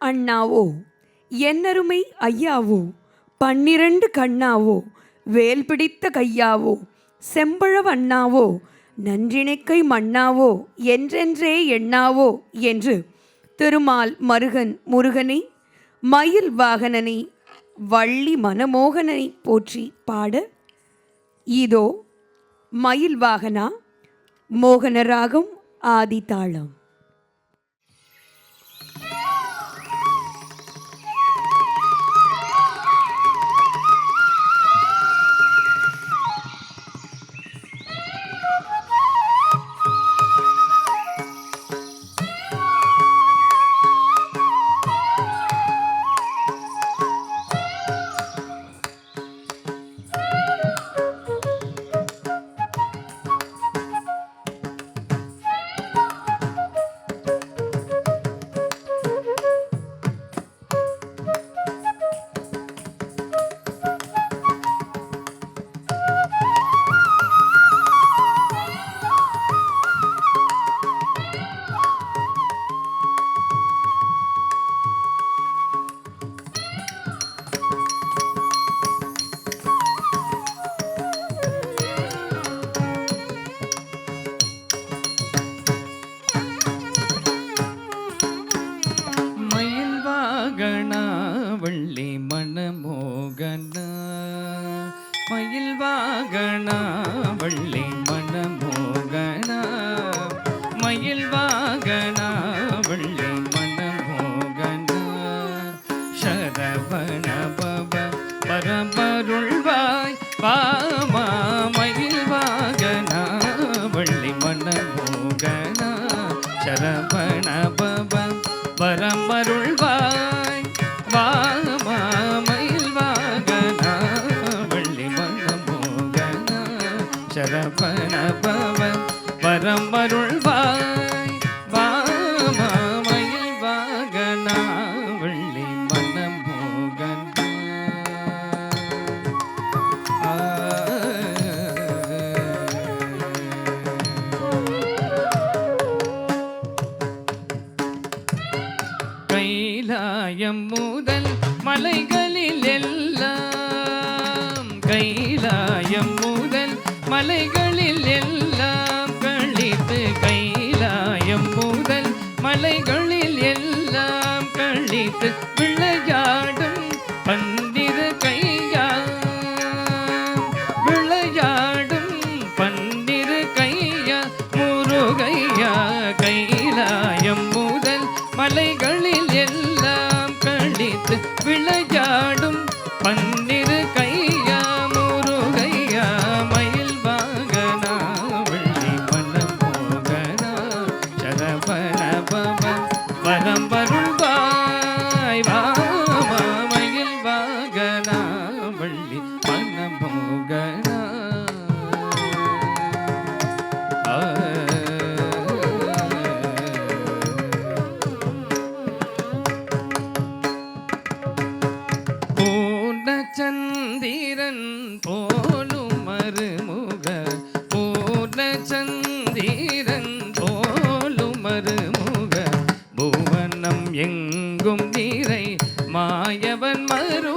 அண்ணாவோ என்னருமை ஐயாவோ 12 கண்ணாவோ வேல் பிடித்த கையாவோ செம்பழவண்ணாவோ நன்றிணைக்கை மண்ணாவோ என்றென்றே எண்ணாவோ என்று திருமால் மருகன் முருகனை மயில் வாகனனை வள்ளி மனமோகனனை போற்றி பாட இதோ மயில் வாகனா மோகனராகம் ஆதிதாளம். வள்ளி மனமோகனா மயில் வாகனா வள்ளி மனமோகனா மயில் வாகனா வள்ளி மனமோகனா சரவண பவ பரமருள்வாய் பாமா மயில் வாகனா வள்ளி மனமோகனா சரவண பவ பரமருள்வாய் சரவண பவ பரமருள்வாய் வாமா மயில் வாகனா வள்ளி மனமோகனா. கைலாயம் முதல் மலைகளில் எல்லாம் கைலாயம் முதல் மலைகளில் எல்லாம் கழித்து கைலாயம் முதல் மலைகளில் எல்லாம் கழித்து விளையாடும் பன்னிரு கையா விளையாடும் பன்னிரு கையா முருகையா கைலாயம் முதல் மலைகளில் எல்லாம் கழித்து விளையாடும் பன்னிரு கையா முருகையா மயில் வாகனா வள்ளி மனமோகனா சரவண பவ பரமருள்வாய் வாமா மயில் வாகனா வள்ளி மனமோகனா. சந்திரன் போலும் மருமுக பூர்ண சந்திரன் போலும் மருமுக புவனம் எங்கும் நீரை மாயவன் மரு